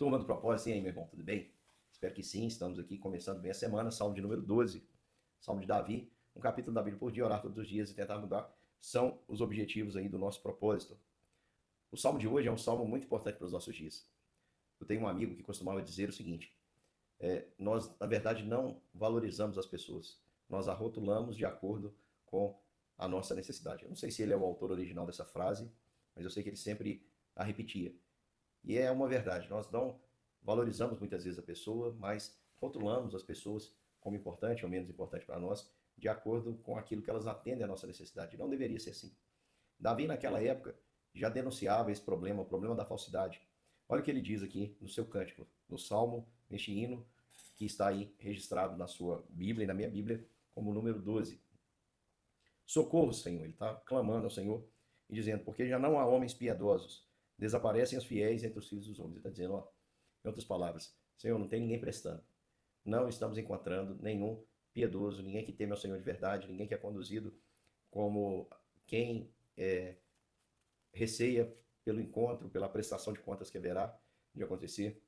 Turma do Propósito, e aí, meu irmão, tudo bem? Espero que sim, estamos aqui começando bem a semana, Salmo de número 12, Salmo de Davi, um capítulo da Bíblia por dia, orar todos os dias e tentar mudar, são os objetivos aí do nosso propósito. O Salmo de hoje é um salmo muito importante para os nossos dias. Eu tenho um amigo que costumava dizer o seguinte, nós, na verdade, não valorizamos as pessoas, nós a rotulamos de acordo com a nossa necessidade. Eu não sei se ele é o autor original dessa frase, mas eu sei que ele sempre a repetia. E é uma verdade, nós não valorizamos muitas vezes a pessoa, mas rotulamos as pessoas como importante ou menos importante para nós, de acordo com aquilo que elas atendem à nossa necessidade. Não deveria ser assim. Davi, naquela época, já denunciava esse problema, o problema da falsidade. Olha o que ele diz aqui no seu cântico, no Salmo, neste hino, que está aí registrado na sua Bíblia e na minha Bíblia como número 12. Socorro, Senhor. Ele está clamando ao Senhor e dizendo, porque já não há homens piedosos, desaparecem os fiéis entre os filhos dos homens. Ele está dizendo, ó, em outras palavras, Senhor, não tem ninguém prestando. Não estamos encontrando nenhum piedoso, ninguém que teme ao Senhor de verdade, ninguém que é conduzido como quem receia pelo encontro, pela prestação de contas que haverá de acontecer.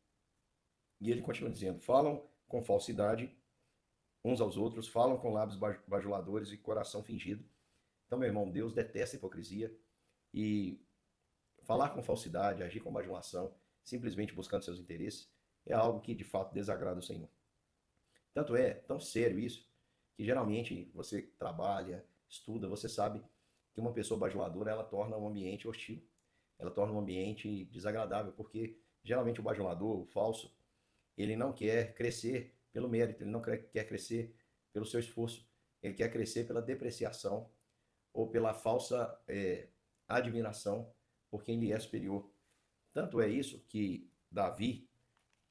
E ele continua dizendo, falam com falsidade uns aos outros, falam com lábios bajuladores e coração fingido. Então, meu irmão, Deus detesta a hipocrisia e falar com falsidade, agir com bajulação, simplesmente buscando seus interesses, é algo que de fato desagrada o Senhor. Tanto é tão sério isso, que geralmente você trabalha, estuda, você sabe que uma pessoa bajuladora, ela torna um ambiente hostil, ela torna um ambiente desagradável, porque geralmente o bajulador, o falso, ele não quer crescer pelo mérito, ele não quer crescer pelo seu esforço, ele quer crescer pela depreciação ou pela falsa admiração por quem lhe é superior. Tanto é isso que Davi,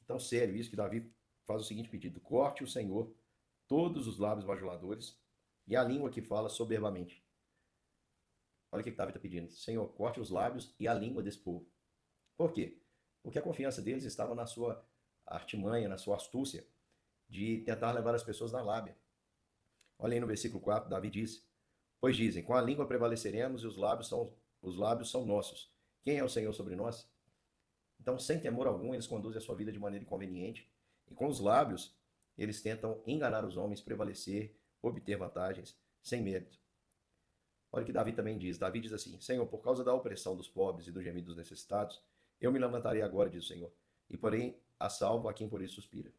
tão sério isso, que Davi faz o seguinte pedido: corte o Senhor todos os lábios bajuladores e a língua que fala soberbamente. Olha o que Davi está pedindo: Senhor, corte os lábios e a língua desse povo. Por quê? Porque a confiança deles estava na sua artimanha, na sua astúcia de tentar levar as pessoas na lábia. Olha aí no versículo 4, Davi diz: pois dizem, com a língua prevaleceremos e os lábios são nossos. Quem é o Senhor sobre nós? Então, sem temor algum, eles conduzem a sua vida de maneira inconveniente. E com os lábios, eles tentam enganar os homens, prevalecer, obter vantagens, sem mérito. Olha o que Davi também diz. Davi diz assim, Senhor, por causa da opressão dos pobres e do gemido dos necessitados, eu me levantarei agora, diz o Senhor, e porém a salvo a quem por isso suspira.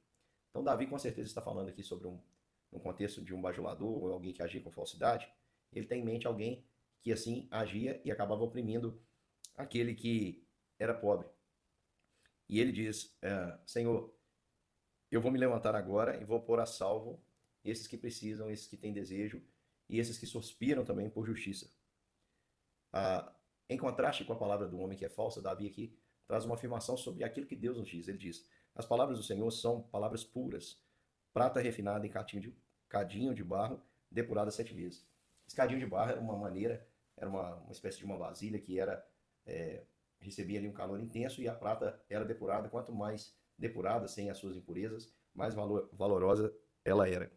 Então, Davi com certeza está falando aqui sobre um contexto de um bajulador ou alguém que agia com falsidade. Ele tem em mente alguém que assim agia e acabava oprimindo aquele que era pobre. E ele diz, Senhor, eu vou me levantar agora e vou pôr a salvo esses que precisam, esses que têm desejo e esses que suspiram também por justiça. Em contraste com a palavra do homem que é falsa, Davi aqui traz uma afirmação sobre aquilo que Deus nos diz. Ele diz, as palavras do Senhor são palavras puras, prata refinada em cadinho de barro, depurada 7 vezes. Esse cadinho de barro era uma maneira, era uma espécie de uma vasilha que era recebia ali um calor intenso e a prata era depurada. Quanto mais depurada, sem as suas impurezas, mais valorosa ela era.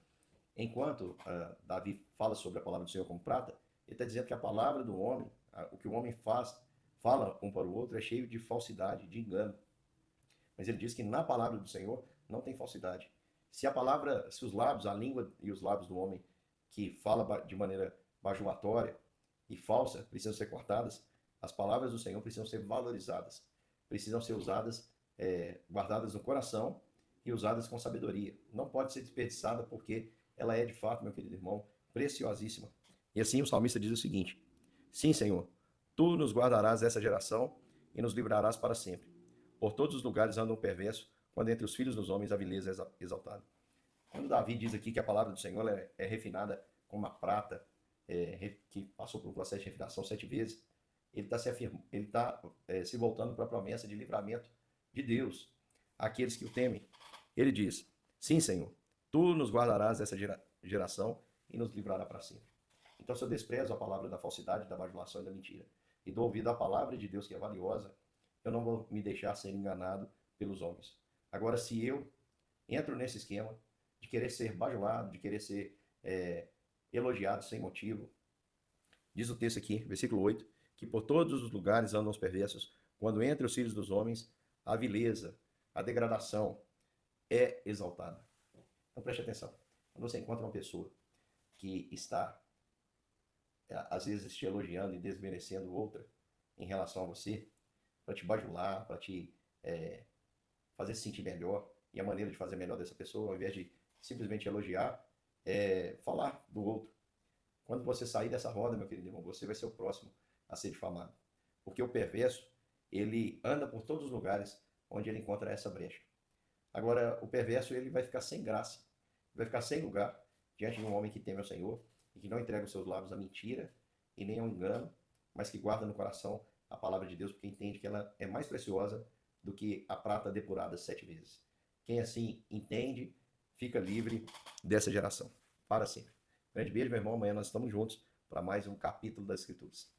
Enquanto Davi fala sobre a palavra do Senhor como prata, ele está dizendo que a palavra do homem, o que o homem fala um para o outro, é cheio de falsidade, de engano. Mas ele diz que na palavra do Senhor não tem falsidade. Se a palavra, se os lábios, a língua e os lábios do homem que fala de maneira bajulatória e falsa precisam ser cortadas, as palavras do Senhor precisam ser valorizadas, precisam ser usadas, guardadas no coração e usadas com sabedoria. Não pode ser desperdiçada porque ela é de fato, meu querido irmão, preciosíssima. E assim o salmista diz o seguinte: sim, Senhor, tu nos guardarás dessa geração e nos livrarás para sempre. Por todos os lugares anda um perverso, quando entre os filhos dos homens a vileza é exaltada. Quando Davi diz aqui que a palavra do Senhor é refinada como a prata, que passou por um processo de refinação 7 vezes, ele está se voltando para a promessa de livramento de Deus àqueles que o temem. Ele diz, sim, Senhor, tu nos guardarás dessa geração e nos livrará para sempre. Então, se eu desprezo a palavra da falsidade, da bajulação e da mentira, e dou ouvido à palavra de Deus que é valiosa, eu não vou me deixar ser enganado pelos homens. Agora, se eu entro nesse esquema de querer ser bajulado, de querer ser elogiado sem motivo, diz o texto aqui, versículo 8, que por todos os lugares andam os perversos, quando entre os filhos dos homens há vileza, a degradação é exaltada. Então preste atenção. Quando você encontra uma pessoa que está, às vezes, te elogiando e desmerecendo outra em relação a você, para te bajular, para te fazer se sentir melhor, e a maneira de fazer melhor dessa pessoa, ao invés de simplesmente elogiar, é falar do outro. Quando você sair dessa roda, meu querido irmão, você vai ser o próximo a ser difamado. Porque o perverso, ele anda por todos os lugares onde ele encontra essa brecha. Agora, o perverso, ele vai ficar sem graça, vai ficar sem lugar diante de um homem que teme ao Senhor e que não entrega os seus lábios à mentira e nem ao engano, mas que guarda no coração a palavra de Deus, porque entende que ela é mais preciosa do que a prata depurada 7 vezes. Quem assim entende, fica livre dessa geração, para sempre. Grande beijo, meu irmão. Amanhã nós estamos juntos para mais um capítulo das Escrituras.